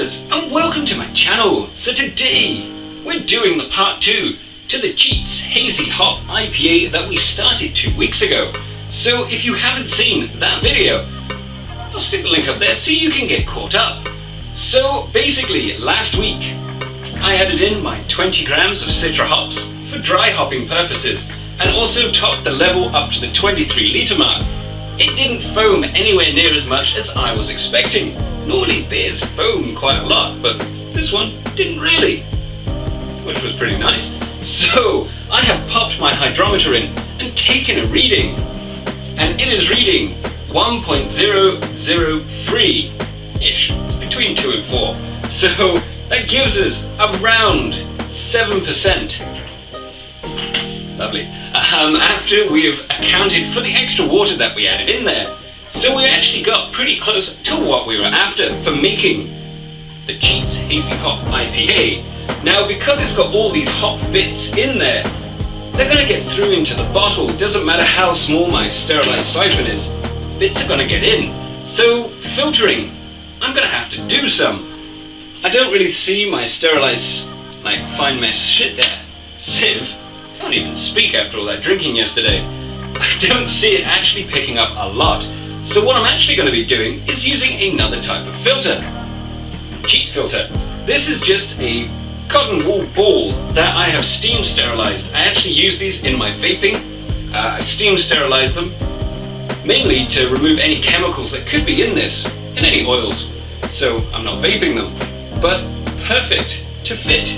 brewers, and welcome to my channel. So today we're doing the part 2 to the Cheats Hazy Hop IPA that we started 2 weeks ago. So if you haven't seen that video, I'll stick the link up there so you can get caught up. So basically last week I added in my 20 grams of citra hops for dry hopping purposes and also topped the level up to the 23 litre mark. It didn't foam anywhere near as much as I was expecting. Normally beers foam quite a lot, but this one didn't really, which was pretty nice. So I have popped my hydrometer in and taken a reading, and it is reading 1.003-ish. It's between 2 and 4. So that gives us around 7%. Lovely. After we have accounted for the extra water that we added in there. So we actually got pretty close to what we were after for making the Cheats Hazy Hop IPA. Now because it's got all these hop bits in there, they're going to get through into the bottle. It doesn't matter how small my sterilized siphon is, bits are going to get in. So filtering, I'm going to have to do some. I don't really see my sterilized fine mesh shit there. Sieve. Can't even speak after all that drinking yesterday. I don't see it actually picking up a lot. So what I'm actually going to be doing is using another type of filter. Cheat filter. This is just a cotton wool ball that I have steam sterilized. I actually use these in my vaping. I steam sterilize them mainly to remove any chemicals that could be in this and any oils. So I'm not vaping them, but perfect to fit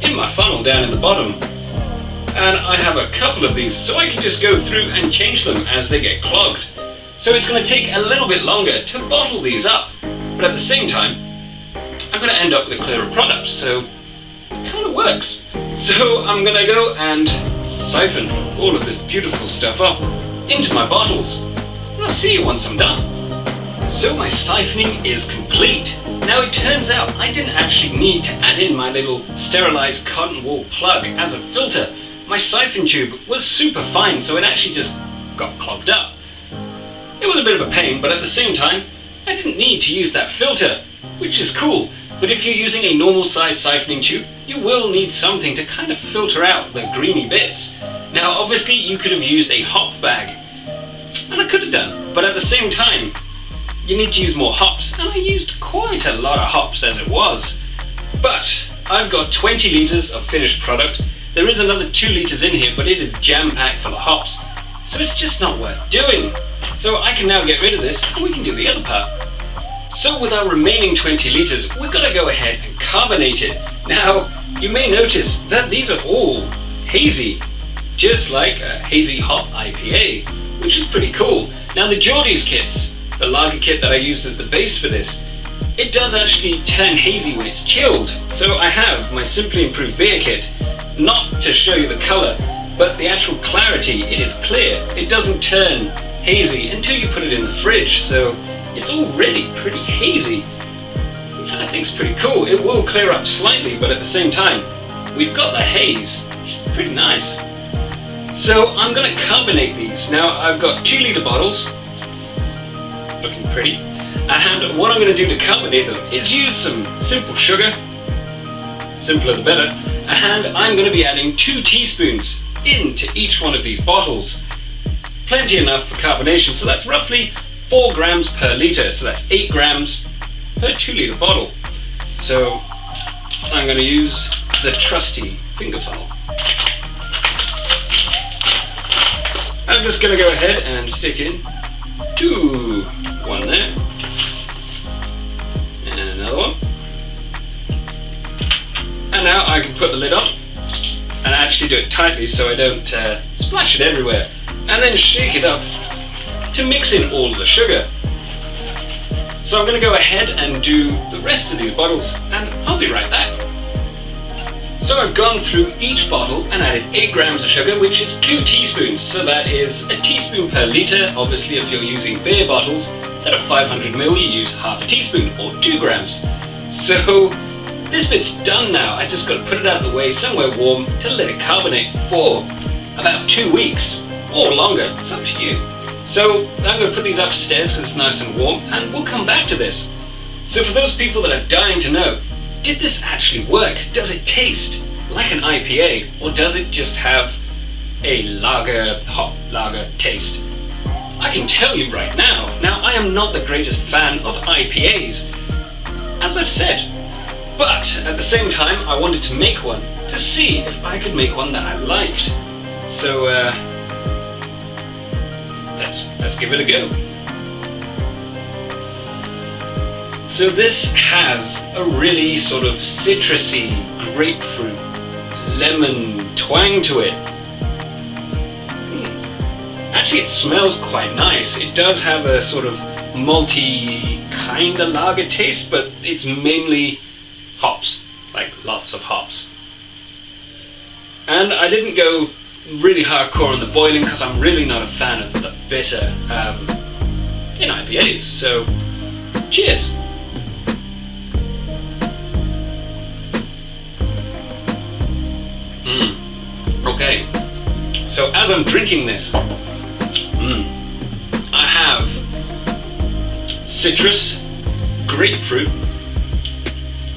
in my funnel down in the bottom. And I have a couple of these, so I can just go through and change them as they get clogged. So it's going to take a little bit longer to bottle these up, but at the same time I'm going to end up with a clearer product, so it kind of works. So I'm going to go and siphon all of this beautiful stuff off into my bottles, and I'll see you once I'm done. So my siphoning is complete. Now it turns out I didn't actually need to add in my little sterilized cotton wool plug as a filter. My siphon tube was super fine, so it actually just got clogged up. It was a bit of a pain, but at the same time I didn't need to use that filter, which is cool. But if you're using a normal size siphoning tube, you will need something to kind of filter out the greeny bits. Now obviously you could have used a hop bag, and I could have done, but at the same time you need to use more hops, and I used quite a lot of hops as it was. But I've got 20 litres of finished product. There is another 2 litres in here, but it is jam-packed full of hops, so it's just not worth doing. So I can now get rid of this and we can do the other part. So with our remaining 20 litres, we're going to go ahead and carbonate it. Now you may notice that these are all hazy, just like a hazy hop IPA, which is pretty cool. Now the Geordie's kits, the lager kit that I used as the base for this, it does actually turn hazy when it's chilled. So I have my Simply Improved beer kit, not to show you the colour, but the actual clarity, it is clear. It doesn't turn hazy until you put it in the fridge, so it's already pretty hazy, which I think is pretty cool. It will clear up slightly, but at the same time, we've got the haze, which is pretty nice. So I'm going to carbonate these. Now I've got 2 litre bottles, looking pretty, and what I'm going to do to carbonate them is use some simple sugar, simpler the better, and I'm going to be adding 2 teaspoons into each one of these bottles. Plenty enough for carbonation, so that's roughly 4 grams per litre, so that's 8 grams per 2 litre bottle. So I'm going to use the trusty finger funnel. I'm just going to go ahead and stick in 2, 1 there, and another one. And now I can put the lid on and actually do it tightly so I don't splash it everywhere, and then shake it up to mix in all of the sugar. So I'm going to go ahead and do the rest of these bottles, and I'll be right back. So I've gone through each bottle and added 8 grams of sugar, which is 2 teaspoons, so that is a teaspoon per litre. Obviously if you're using beer bottles that are 500 ml, you use half a teaspoon or 2 grams. So this bit's done now. I just got to put it out of the way somewhere warm to let it carbonate for about 2 weeks or longer. It's up to you. So I'm going to put these upstairs because it's nice and warm, and we'll come back to this. So for those people that are dying to know, did this actually work? Does it taste like an IPA, or does it just have a hop lager taste? I can tell you right now, I am not the greatest fan of IPAs, as I've said, but at the same time I wanted to make one to see if I could make one that I liked. So let's give it a go. So this has a really sort of citrusy, grapefruit, lemon twang to it. Actually, it smells quite nice. It does have a sort of malty kind of lager taste, but it's mainly hops, like lots of hops. And I didn't go really hardcore on the boiling because I'm really not a fan of the bitter in IPAs. So, cheers. Okay, so as I'm drinking this, I have citrus, grapefruit,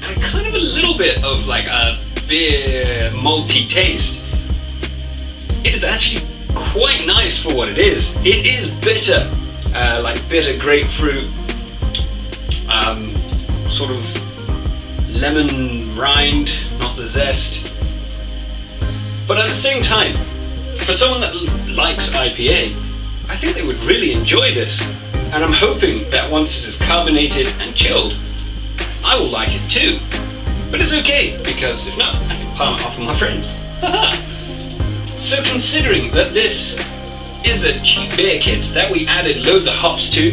and kind of a little bit of like a beer malty taste. It is actually quite nice for what it is. It is bitter, like bitter grapefruit, sort of lemon rind, not the zest. But at the same time, for someone that likes IPA, I think they would really enjoy this. And I'm hoping that once this is carbonated and chilled, I will like it too. But it's okay, because if not, I can palm it off with my friends. So considering that this is a cheap beer kit that we added loads of hops to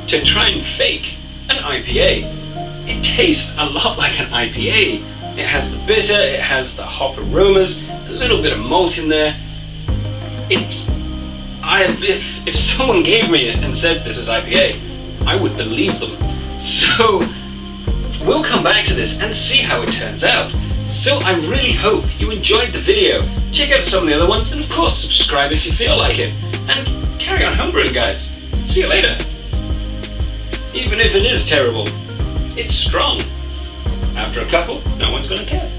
try and fake an IPA, it tastes a lot like an IPA. It has the bitter, it has the hop aromas, a little bit of malt in there. If someone gave me it and said this is IPA, I would believe them. So we'll come back to this and see how it turns out. So I really hope you enjoyed the video. Check out some of the other ones, and of course subscribe if you feel like it. And carry on homebrewing, guys. See you later. Even if it is terrible, it's strong. After a couple, no one's gonna care.